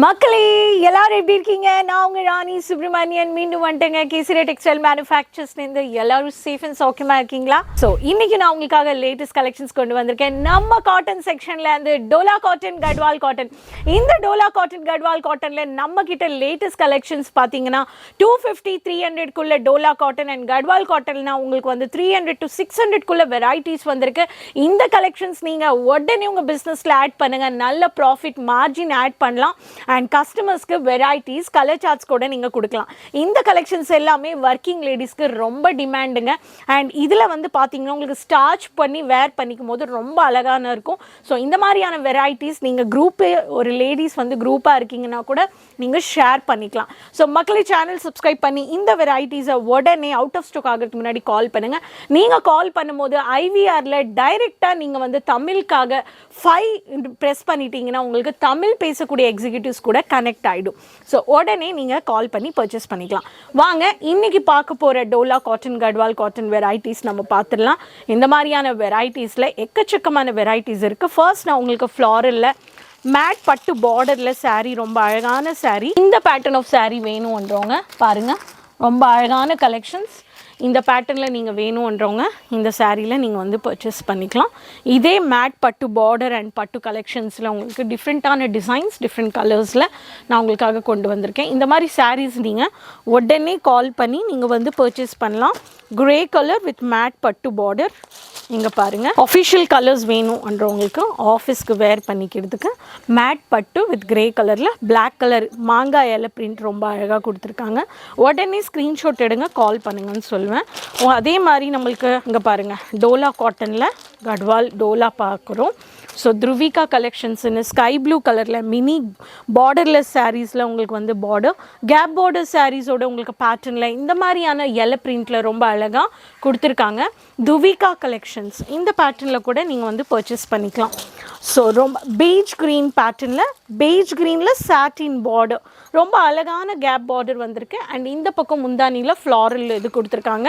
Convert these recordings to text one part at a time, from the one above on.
மக்களே எல்லாரும் எப்படி இருக்கீங்க? நான் உங்க ராணி சுப்ரமணியன் மீண்டும் வந்துட்டேங்க. கேசரி டெக்ஸ்டைல் மேனுஃபேக்சர்ஸ்லேருந்து எல்லாரும் சேஃப் அண்ட் சௌக்கியமாக இருக்கீங்களா? ஸோ இன்னைக்கு நான் உங்களுக்காக லேட்டஸ்ட் கலெக்ஷன்ஸ் கொண்டு வந்திருக்கேன். நம்ம காட்டன் செக்ஷன்ல இருந்து டோலா காட்டன், கட்வால் காட்டன். இந்த டோலா காட்டன், கட்வால் காட்டன்ல நம்ம கிட்ட லேட்டஸ்ட் கலெக்ஷன்ஸ் பார்த்தீங்கன்னா 250 300 டோலா காட்டன் அண்ட் கட்வால் காட்டன்னா உங்களுக்கு வந்து 300 to 600 வெரைட்டிஸ் வந்திருக்கு. இந்த கலெக்ஷன்ஸ் நீங்கள் உடனே உங்கள் பிஸ்னஸில் ஆட் பண்ணுங்க. நல்ல ப்ராஃபிட் மார்ஜின் ஆட் பண்ணலாம். அண்ட் கஸ்டமர்ஸ்க்கு வெரைட்டிஸ் கலர் சார்ட்ஸ் கூட நீங்கள் கொடுக்கலாம். இந்த கலெக்ஷன்ஸ் எல்லாமே ஒர்க்கிங் லேடிஸ்க்கு ரொம்ப டிமாண்டுங்க. அண்ட் இதில் வந்து பார்த்தீங்கன்னா உங்களுக்கு ஸ்டார்ச் பண்ணி வேர் பண்ணிக்கும் போது ரொம்ப அழகான இருக்கும். ஸோ இந்த மாதிரியான வெரைட்டிஸ் நீங்கள் குரூப்பு ஒரு லேடிஸ் வந்து குரூப்பாக இருக்கீங்கன்னா கூட நீங்கள் ஷேர் பண்ணிக்கலாம். ஸோ மக்களே சேனல் சப்ஸ்கிரைப் பண்ணி இந்த வெரைட்டிஸை உடனே அவுட் ஆஃப் ஸ்டாக் ஆகிறதுக்கு முன்னாடி கால் பண்ணுங்கள். நீங்கள் கால் பண்ணும்போது ஐவிஆரில் டைரெக்டாக நீங்கள் வந்து தமிழுக்காக 5 ப்ரெஸ் பண்ணிட்டீங்கன்னா உங்களுக்கு தமிழ் பேசக்கூடிய எக்ஸிக்யூட்டிவ்ஸ் கூட கனெக்ட் ஆகிடும். ஸோ உடனே நீங்கள் கால் பண்ணி பர்ச்சேஸ் பண்ணிக்கலாம். வாங்க இன்னைக்கு பார்க்க போகிற Dola cotton, Gadwal cotton varieties நம்ம பார்த்துடலாம். இந்த மாதிரியான வெரைட்டிஸில் எக்கச்சக்கமான வெரைட்டிஸ் இருக்குது. ஃபர்ஸ்ட் நான் உங்களுக்கு ஃப்ளாரலில் மேட் பட்டு பார்டரில் சாரீ, ரொம்ப அழகான சாரீ. இந்த பேட்டர்ன் ஆஃப் சாரீ வேணும்ன்றவங்க பாருங்கள், ரொம்ப அழகான கலெக்ஷன்ஸ். இந்த பேட்டர்னில் நீங்கள் வேணுன்றவங்க இந்த சாரியில் நீங்கள் வந்து பர்ச்சேஸ் பண்ணிக்கலாம். இதே மேட் பட்டு பார்டர் அண்ட் பட்டு கலெக்ஷன்ஸில் உங்களுக்கு டிஃப்ரெண்ட்டான டிசைன்ஸ், டிஃப்ரெண்ட் கலர்ஸில் நான் உங்களுக்காக கொண்டு வந்திருக்கேன். இந்த மாதிரி சாரீஸ் நீங்கள் உடனே கால் பண்ணி நீங்கள் வந்து பர்ச்சேஸ் பண்ணலாம். கிரே கலர் வித் மேட் பட்டு பார்டர். இங்கே பாருங்கள், அஃபிஷியல் கலர்ஸ் வேணும்ன்றவங்களுக்கு ஆஃபீஸ்க்கு வேர் பண்ணிக்கிறதுக்கு மேட் பட்டு வித் கிரே கலரில் பிளாக் கலர் மாங்காய் இலை பிரிண்ட் ரொம்ப அழகாக கொடுத்துருக்காங்க. உடனே ஸ்க்ரீன்ஷாட் எடுங்க, கால் பண்ணுங்கன்னு சொல்லுவேன். அதே மாதிரி நம்மளுக்கு இங்கே பாருங்கள், டோலா காட்டனில் கட்வால் டோலா பார்க்குறோம். ஸோ த்ருவிகா கலெக்ஷன்ஸ்னு ஸ்கை ப்ளூ கலரில் மினி பார்டர்லெஸ் சாரீஸில் உங்களுக்கு வந்து கேப் பார்டர் சாரீஸோட உங்களுக்கு பேட்டர்னில் இந்த மாதிரியான எலை பிரிண்டில் ரொம்ப அழகாக கொடுத்துருக்காங்க. துவிகா கலெக்ஷன்ஸ் இந்த பேட்டர்னில் கூட நீங்கள் வந்து பர்ச்சேஸ் பண்ணிக்கலாம். ஸோ ரொம்ப பெய்ஜ் க்ரீன் பேட்டர்னில், பெய்ஜ் க்ரீனில் சாட்டின் பார்டர், ரொம்ப அழகான கேப் பார்டர் வந்திருக்கு. அண்ட் இந்த பக்கம் முந்தானியில் ஃப்ளாரல் இது கொடுத்துருக்காங்க.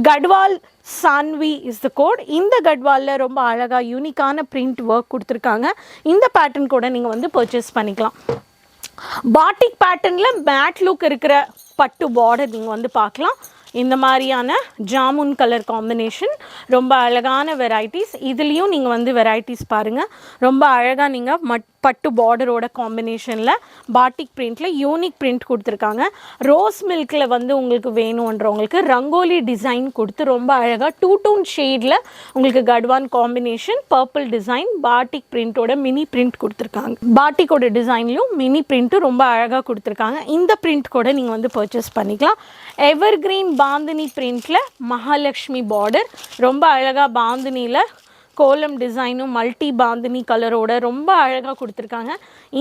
கட்வால் சான்வி இஸ் த கோட். இந்த கட்வாலில் ரொம்ப அழகாக யூனிக்கான பிரிண்ட் ஒர்க் கொடுத்துருக்காங்க. இந்த பேட்டர்ன் கூட நீங்கள் வந்து பர்ச்சேஸ் பண்ணிக்கலாம். பாட்டிக் பேட்டர்னில் மேட் லுக் இருக்கிற பட்டு பார்டர் நீங்கள் வந்து பார்க்கலாம். இந்த மாதிரியான ஜாமுன் கலர் காம்பினேஷன், ரொம்ப அழகான வெரைட்டிஸ். இதுலேயும் நீங்கள் வந்து வெரைட்டிஸ் பாருங்கள், ரொம்ப அழகாக நீங்கள் பட்டு பார்டரோட காம்பினேஷனில் பாட்டிக் பிரிண்டில் யூனிக் பிரிண்ட் கொடுத்துருக்காங்க. ரோஸ் மில்கில் வந்து உங்களுக்கு வேணுன்றவங்களுக்கு ரங்கோலி டிசைன் கொடுத்து ரொம்ப அழகாக 2 டோன் ஷேடில் உங்களுக்கு Gadwal combination, purple design, batik பிரிண்ட்டோட மினி பிரிண்ட் கொடுத்துருக்காங்க. பாட்டிக்கோட டிசைன்லையும் மினி பிரிண்ட்டும் ரொம்ப அழகாக கொடுத்துருக்காங்க. இந்த பிரிண்ட் கூட நீங்கள் வந்து பர்ச்சேஸ் பண்ணிக்கலாம். எவர் கிரீன் பாந்தினி பிரிண்டில் மகாலட்சுமி பார்டர், ரொம்ப அழகாக பாந்தினியில் கோலம் டிசைனும் மல்டி பாந்தினி கலரோட ரொம்ப அழகாக கொடுத்துருக்காங்க.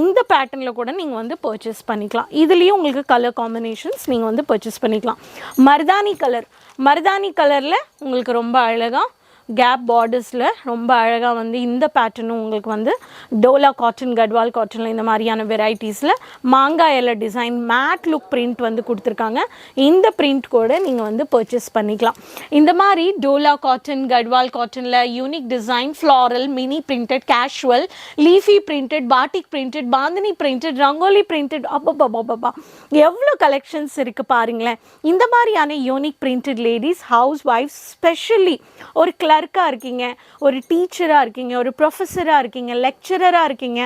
இந்த பேட்டர்னில் கூட நீங்கள் வந்து பர்ச்சேஸ் பண்ணிக்கலாம். இதுலேயும் உங்களுக்கு கலர் காம்பினேஷன்ஸ் நீங்கள் வந்து பர்ச்சேஸ் பண்ணிக்கலாம். மருதாணி கலரில் உங்களுக்கு ரொம்ப அழகாக கேப் பார்டர்ஸில் ரொம்ப அழகாக வந்து இந்த பேட்டர்னும் உங்களுக்கு வந்து டோலா காட்டன், கட்வால் காட்டனில் இந்த மாதிரியான வெரைட்டிஸில் மாங்காய் இலை டிசைன் மேட் லுக் பிரிண்ட் வந்து கொடுத்துருக்காங்க. இந்த பிரிண்ட் கூட நீங்கள் வந்து பர்ச்சேஸ் பண்ணிக்கலாம். இந்த மாதிரி டோலா காட்டன், கட்வால் காட்டனில் unique design, floral, mini printed, casual, leafy printed, batik printed, bandhani printed, rangoli printed, அப்பப்பா எவ்வளோ கலெக்ஷன்ஸ் இருக்குது பாருங்களேன். இந்த மாதிரியான யூனிக் பிரிண்டட் லேடிஸ், ஹவுஸ் ஒய்ஃப்ஸ், ஸ்பெஷலி ஒரு கிளர்க்காக இருக்கீங்க, ஒரு டீச்சராக இருக்கீங்க, ஒரு ப்ரொஃபஸராக இருக்கீங்க, லெக்சரராக இருக்கீங்க,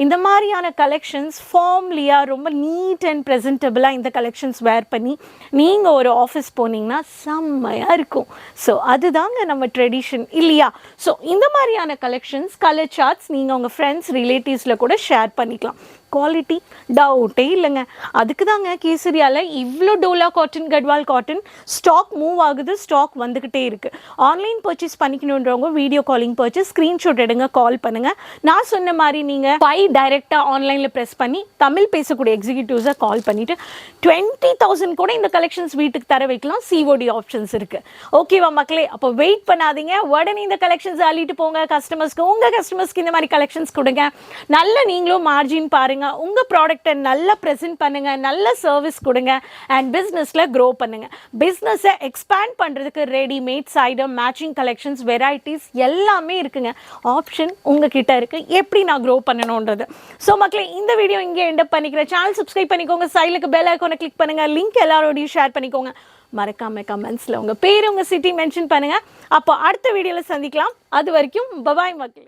இந்த மாதிரியான கலெக்ஷன்ஸ் ஃபார்ம்லியாக ரொம்ப நீட் அண்ட் ப்ரெசன்டபுளாக இந்த கலெக்ஷன்ஸ் வேர் பண்ணி நீங்கள் ஒரு ஆஃபீஸ் போனீங்கன்னா செம்மையாக இருக்கும். ஸோ அதுதாங்க நம்ம ட்ரெடிஷன் இல்லையா? ஸோ இந்த மாதிரியான கலெக்ஷன்ஸ், கலர் சார்ட்ஸ் நீங்கள் உங்கள் ஃப்ரெண்ட்ஸ், ரிலேட்டிவ்ஸில் கூட ஷேர் பண்ணிக்கலாம். குவாலிட்டி டவுட்டே இல்லைங்க. அதுக்கு தாங்க கேசரியாவில் இவ்வளோ dola cotton, Gadwal cotton stock move ஆகுது, ஸ்டாக் வந்துக்கிட்டே இருக்குது. ஆன்லைன் பர்ச்சேஸ் பண்ணிக்கணுன்றவங்க வீடியோ காலிங் பர்ச்சேஸ், ஸ்க்ரீன்ஷாட் எடுங்க, கால் பண்ணுங்கள். நான் சொன்ன மாதிரி நீங்கள் 5 டைரெக்டாக ஆன்லைனில் ப்ரெஸ் பண்ணி தமிழ் பேசக்கூடிய எக்ஸிக்யூட்டிவ்ஸை கால் பண்ணிவிட்டு 20,000 கூட இந்த கலெக்ஷன்ஸ் வீட்டுக்கு தர வைக்கலாம். சிஓடி ஆப்ஷன்ஸ் இருக்குது. ஓகேவா மக்களே? அப்போ வெயிட் பண்ணாதீங்க, உடனே இந்த கலெக்ஷன்ஸ் அள்ளிட்டு போங்க. உங்கள் கஸ்டமர்ஸ்க்கு இந்த மாதிரி கலெக்ஷன்ஸ் கொடுங்க. நல்ல நீங்களும் மார்ஜின் பாருங்கள். பண்ணுங்கள், உங்கள் ப்ராடக்டை நல்லா ப்ரெசென்ட் பண்ணுங்கள், நல்ல சர்வீஸ் கொடுங்க அண்ட் பிஸ்னஸில் க்ரோ பண்ணுங்கள். பிஸ்னஸை எக்ஸ்பேண்ட் பண்ணுறதுக்கு readymades item, matching collections, varieties எல்லாமே இருக்குங்க. ஆப்ஷன் உங்ககிட்ட இருக்குது எப்படி நான் க்ரோ பண்ணணுன்றது. ஸோ மக்களே, இந்த வீடியோ இங்கே எண்ட் பண்ணிக்கிறேன். சேனல் சப்ஸ்கிரைப் பண்ணிக்கோங்க, சைடுக்கு பெல் ஐக்கானை கிளிக் பண்ணுங்கள், லிங்க் எல்லாரோடையும் ஷேர் பண்ணிக்கோங்க. மறக்காம கமெண்ட்ஸில் உங்கள் பேர், உங்கள் சிட்டி மென்ஷன் பண்ணுங்கள். அப்போ அடுத்த வீடியோவில் சந்திக்கலாம். அது வரைக்கும் பபாய் மக்களே.